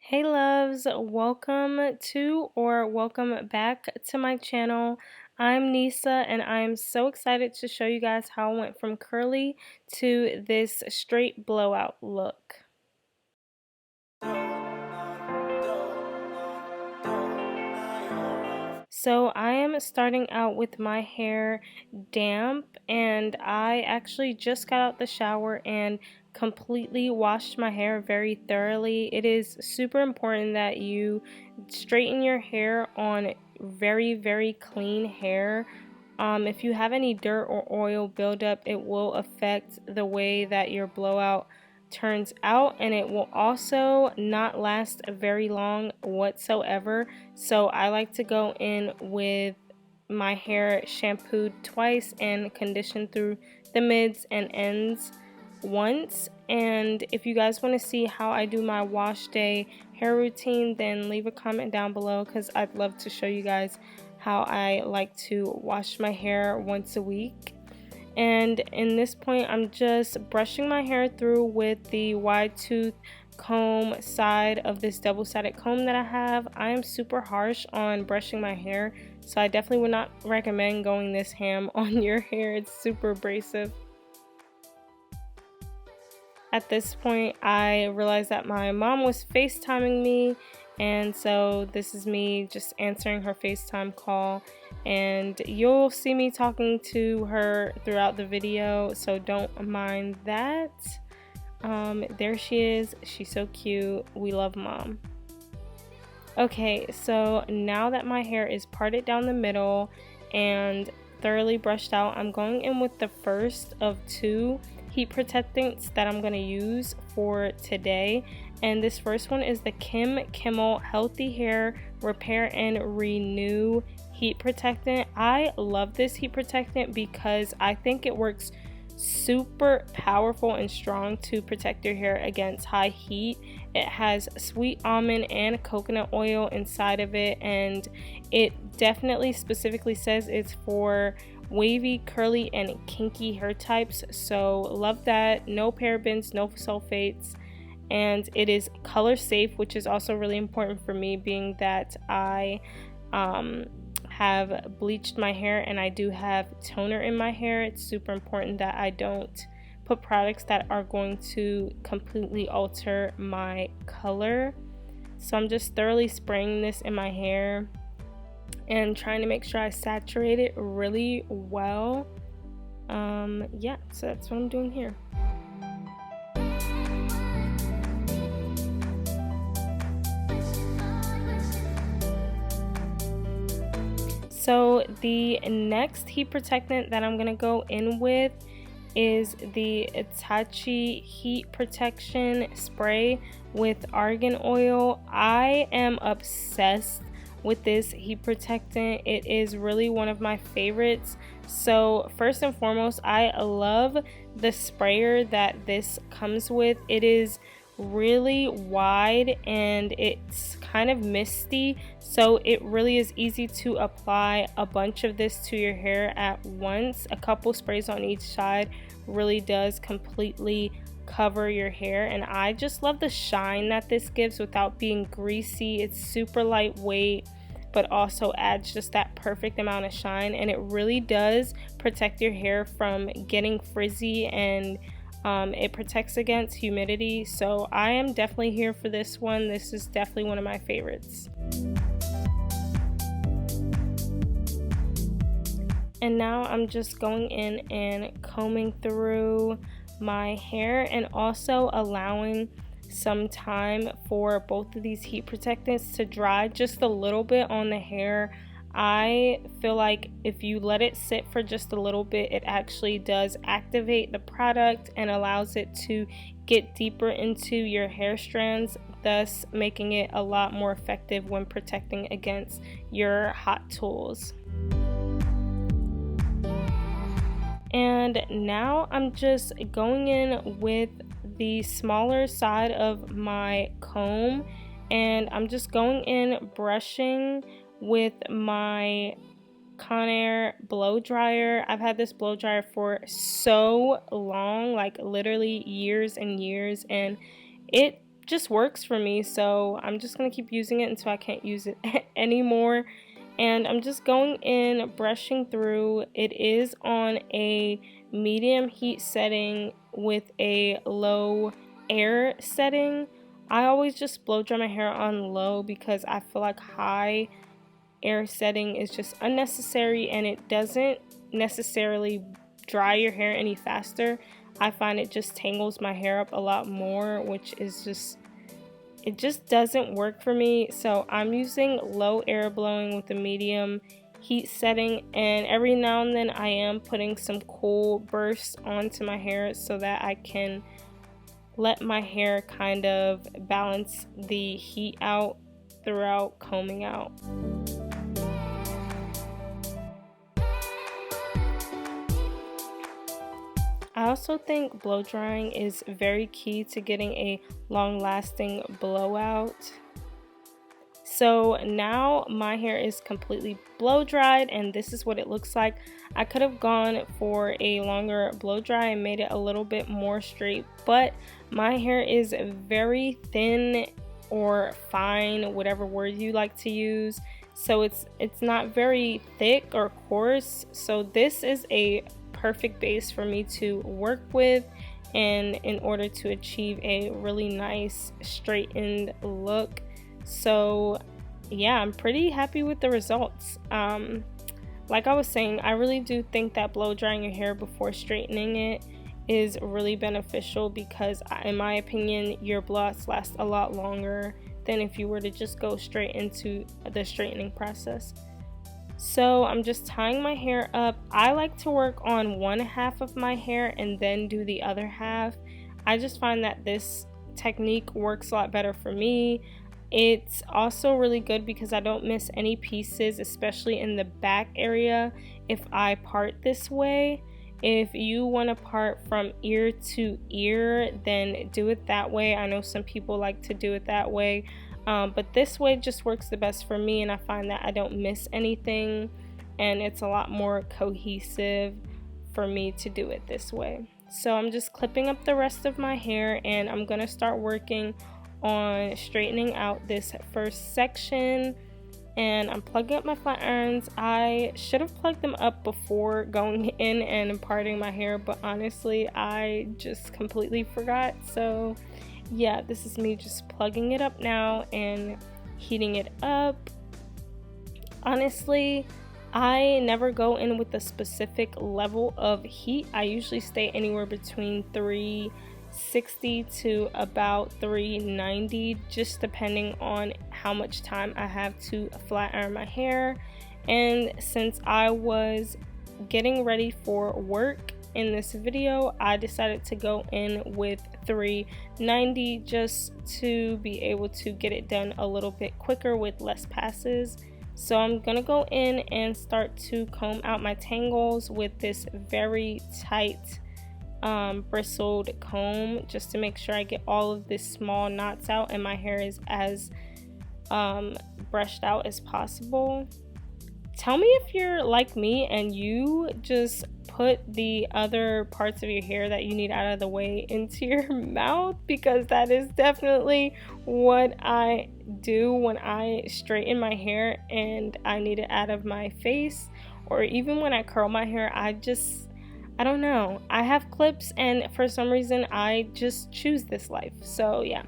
Hey loves, welcome to or welcome back to my channel. I'm Nisa and I'm so excited to show you guys how I went from curly to this straight blowout look. So I am starting out with my hair damp, and I actually just got out the shower and completely washed my hair very thoroughly. It is super important that you straighten your hair on very clean hair. If you have any dirt or oil buildup, it will affect the way that your blowout turns out, and it will also not last very long whatsoever. So I like to go in with my hair shampooed twice and conditioned through the mids and ends once. And if you guys want to see how I do my wash day hair routine, then leave a comment down below because I'd love to show you guys how I like to wash my hair once a week. And in this point, I'm just brushing my hair through with the wide tooth comb side of this double-sided comb that I have. I am super harsh on brushing my hair, so I definitely would not recommend going this ham on your hair. It's super abrasive. At this point, I realized that my mom was FaceTiming me, and so this is me just answering her FaceTime call, and you'll see me talking to her throughout the video, so don't mind that. There she is. She's so cute. We love mom. Okay, so now that my hair is parted down the middle and thoroughly brushed out, I'm going in with the first of two heat protectants that I'm going to use for today. And this first one is the Kim Kimmel Healthy Hair Repair and Renew heat protectant. I love this heat protectant because I think it works super powerful and strong to protect your hair against high heat. It has sweet almond and coconut oil inside of it, and it definitely specifically says it's for wavy, curly, and kinky hair types. So love that. No parabens, no sulfates, and it is color safe, which is also really important for me, being that I have bleached my hair and I do have toner in my hair. It's super important that I don't put products that are going to completely alter my color. So I'm just thoroughly spraying this in my hair and trying to make sure I saturate it really well. Yeah, so that's what I'm doing here. So the next heat protectant that I'm gonna go in with is the Itachi Heat Protection Spray with argan oil. I am obsessed with this heat protectant. It is really one of my favorites. So first and foremost, I love the sprayer that this comes with. It is really wide and it's kind of misty, so it really is easy to apply a bunch of this to your hair at once. A couple sprays on each side really does completely cover your hair, and I just love the shine that this gives without being greasy. It's super lightweight but also adds just that perfect amount of shine, and it really does protect your hair from getting frizzy, and it protects against humidity. So I am definitely here for this one. This is definitely one of my favorites. And now I'm just going in and combing through my hair and also allowing some time for both of these heat protectants to dry just a little bit on the hair. I feel like if you let it sit for just a little bit, it actually does activate the product and allows it to get deeper into your hair strands, thus making it a lot more effective when protecting against your hot tools. And now I'm just going in with the smaller side of my comb, and I'm just going in brushing with my Conair blow dryer. I've had this blow dryer for so long, like literally years and years, and it just works for me, so I'm just gonna keep using it until I can't use it anymore. And I'm just going in, brushing through. It is on a medium heat setting with a low air setting. I always just blow dry my hair on low because I feel like high air setting is just unnecessary and it doesn't necessarily dry your hair any faster. I find it just tangles my hair up a lot more, which is just, it just doesn't work for me. So I'm using low air blowing with a medium heat setting, and every now and then I am putting some cool bursts onto my hair so that I can let my hair kind of balance the heat out throughout combing out. I also think blow drying is very key to getting a long-lasting blowout. So now my hair is completely blow dried and this is what it looks like. I could have gone for a longer blow dry and made it a little bit more straight, but my hair is very thin or fine, whatever word you like to use. So it's not very thick or coarse. So this is a perfect base for me to work with, and in order to achieve a really nice straightened look. So yeah, I'm pretty happy with the results. Like I was saying, I really do think that blow drying your hair before straightening it is really beneficial because in my opinion your blowouts last a lot longer than if you were to just go straight into the straightening process. So I'm just tying my hair up. I like to work on one half of my hair and then do the other half. I just find that this technique works a lot better for me. It's also really good because I don't miss any pieces, especially in the back area, if I part this way. If you want to part from ear to ear, then do it that way. I know some people like to do it that way. But this way just works the best for me, and I find that I don't miss anything and it's a lot more cohesive for me to do it this way. So I'm just clipping up the rest of my hair and I'm gonna start working on straightening out this first section, and I'm plugging up my flat irons. I should have plugged them up before going in and parting my hair, but honestly I just completely forgot. So yeah, this is me just plugging it up now and heating it up. Honestly, I never go in with a specific level of heat. I usually stay anywhere between 360 to about 390, just depending on how much time I have to flat iron my hair. And since I was getting ready for work in this video, I decided to go in with 390 just to be able to get it done a little bit quicker with less passes. So I'm gonna go in and start to comb out my tangles with this very tight bristled comb, just to make sure I get all of the small knots out and my hair is as brushed out as possible. Tell me if you're like me and you just put the other parts of your hair that you need out of the way into your mouth, because that is definitely what I do when I straighten my hair and I need it out of my face, or even when I curl my hair. I don't know. I have clips and for some reason I just choose this life. So yeah,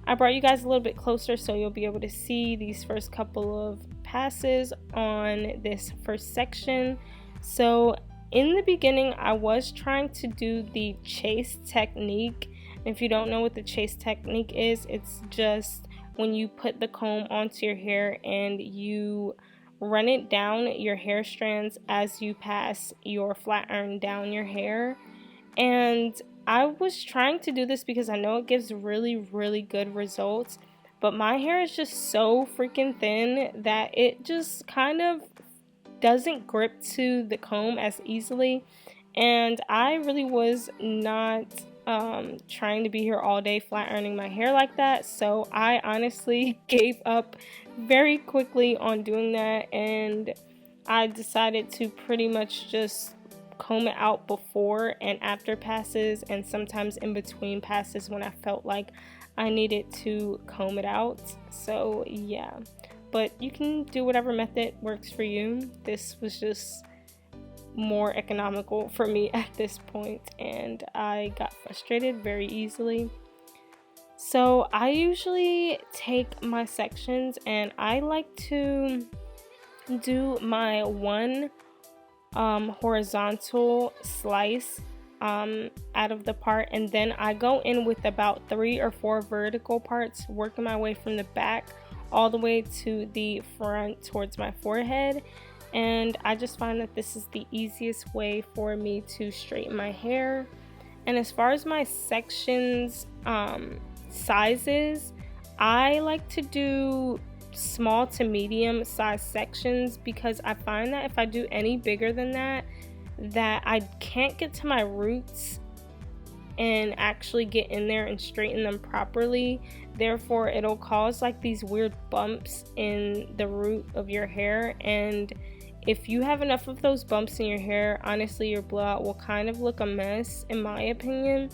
I brought you guys a little bit closer so you'll be able to see these first couple of passes on this first section. So in the beginning I was trying to do the chase technique. If you don't know what the chase technique is, it's just when you put the comb onto your hair and you run it down your hair strands as you pass your flat iron down your hair. And I was trying to do this because I know it gives really good results, but my hair is just so freaking thin that it just kind of doesn't grip to the comb as easily, and I really was not trying to be here all day flat ironing my hair like that. So I honestly gave up very quickly on doing that, and I decided to pretty much just comb it out before and after passes, and sometimes in between passes when I felt like I needed to comb it out. So yeah, but you can do whatever method works for you. This was just more economical for me at this point, and I got frustrated very easily. So I usually take my sections and I like to do my one horizontal slice out of the part, and then I go in with about 3 or 4 vertical parts, working my way from the back all the way to the front towards my forehead. And I just find that this is the easiest way for me to straighten my hair. And as far as my sections sizes, I like to do small to medium size sections, because I find that if I do any bigger than that I can't get to my roots and actually get in there and straighten them properly. Therefore, it'll cause like these weird bumps in the root of your hair, and if you have enough of those bumps in your hair, honestly, your blowout will kind of look a mess, in my opinion.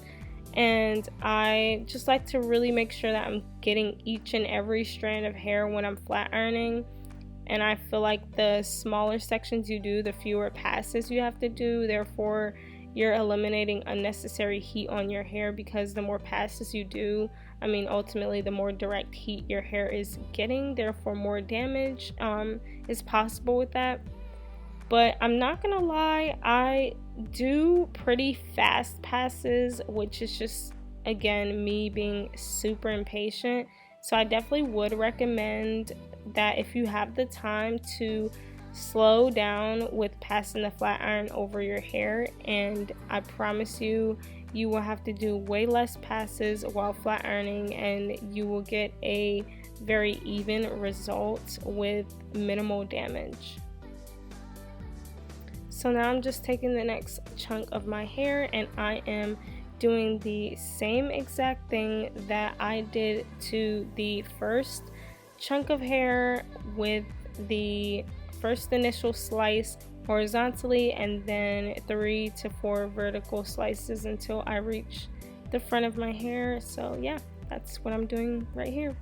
And I just like to really make sure that I'm getting each and every strand of hair when I'm flat ironing. And I feel like the smaller sections you do, the fewer passes you have to do. Therefore, you're eliminating unnecessary heat on your hair, because the more passes you do, I mean, ultimately, the more direct heat your hair is getting. Therefore, more damage is possible with that. But I'm not gonna lie, I do pretty fast passes, which is just, again, me being super impatient. So I definitely would recommend that if you have the time to slow down with passing the flat iron over your hair, and I promise you, you will have to do way less passes while flat ironing, and you will get a very even result with minimal damage. So now I'm just taking the next chunk of my hair, and I am doing the same exact thing that I did to the first chunk of hair, with the first initial slice horizontally and then 3 to 4 vertical slices until I reach the front of my hair. So yeah, that's what I'm doing right here.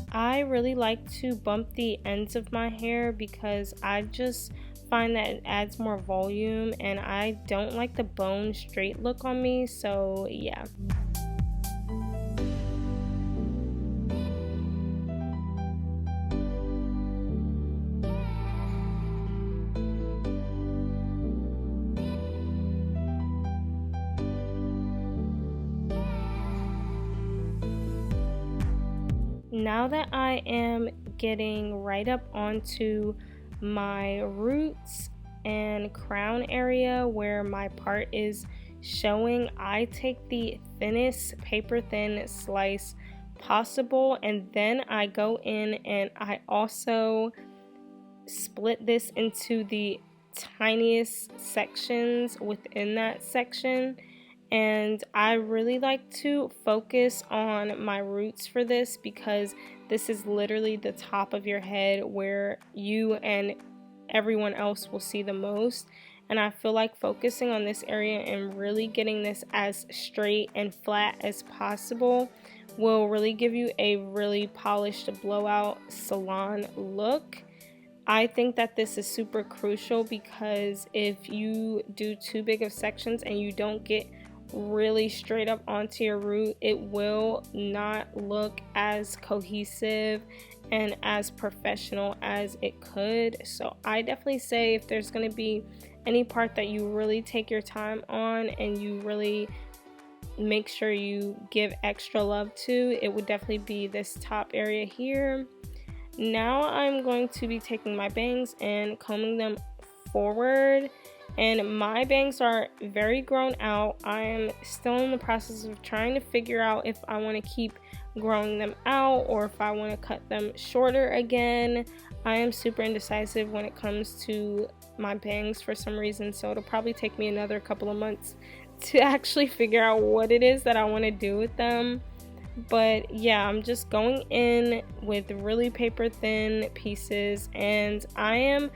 I really like to bump the ends of my hair, because I just find that it adds more volume, and I don't like the bone straight look on me. So yeah. Now that I am getting right up onto my roots and crown area where my part is showing, I take the thinnest paper thin slice possible, and then I go in and I also split this into the tiniest sections within that section. And I really like to focus on my roots for this, because this is literally the top of your head where you and everyone else will see the most. And I feel like focusing on this area and really getting this as straight and flat as possible will really give you a really polished blowout salon look. I think that this is super crucial, because if you do too big of sections and you don't get really straight up onto your root, it will not look as cohesive and as professional as it could. So I definitely say, if there's going to be any part that you really take your time on and you really make sure you give extra love to, it would definitely be this top area here. Now I'm going to be taking my bangs and combing them forward. And my bangs are very grown out. I am still in the process of trying to figure out if I want to keep growing them out or if I want to cut them shorter again. I am super indecisive when it comes to my bangs for some reason, so it'll probably take me another couple of months to actually figure out what it is that I want to do with them. But yeah, I'm just going in with really paper thin pieces, and I am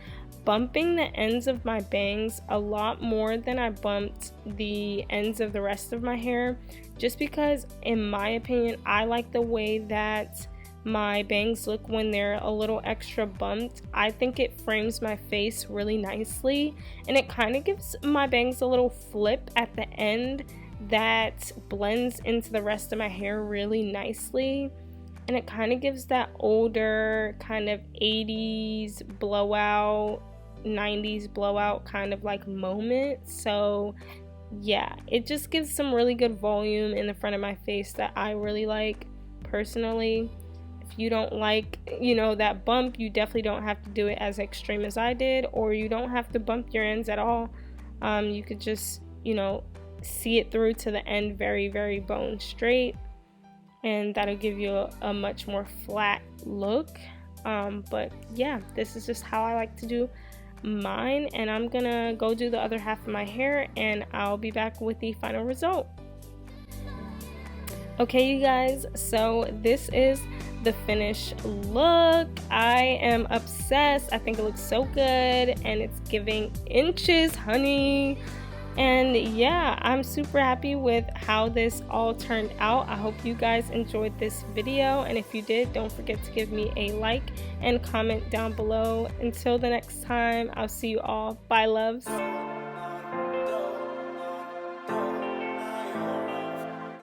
bumping the ends of my bangs a lot more than I bumped the ends of the rest of my hair, just because in my opinion I like the way that my bangs look when they're a little extra bumped. I think it frames my face really nicely, and it kind of gives my bangs a little flip at the end that blends into the rest of my hair really nicely, and it kind of gives that older kind of 80s blowout, 90s blowout kind of like moment. So yeah, it just gives some really good volume in the front of my face that I really like personally. If you don't like, that bump, you definitely don't have to do it as extreme as I did, or you don't have to bump your ends at all. You could just, see it through to the end very, very bone straight, and that'll give you a much more flat look. But yeah, this is just how I like to do mine, and I'm gonna go do the other half of my hair, and I'll be back with the final result. Okay, you guys, so this is the finished look. I am obsessed. I think it looks so good, and it's giving inches, honey. And yeah, I'm super happy with how this all turned out. I hope you guys enjoyed this video, and if you did, don't forget to give me a like and comment down below. Until the next time, I'll see you all. Bye, loves.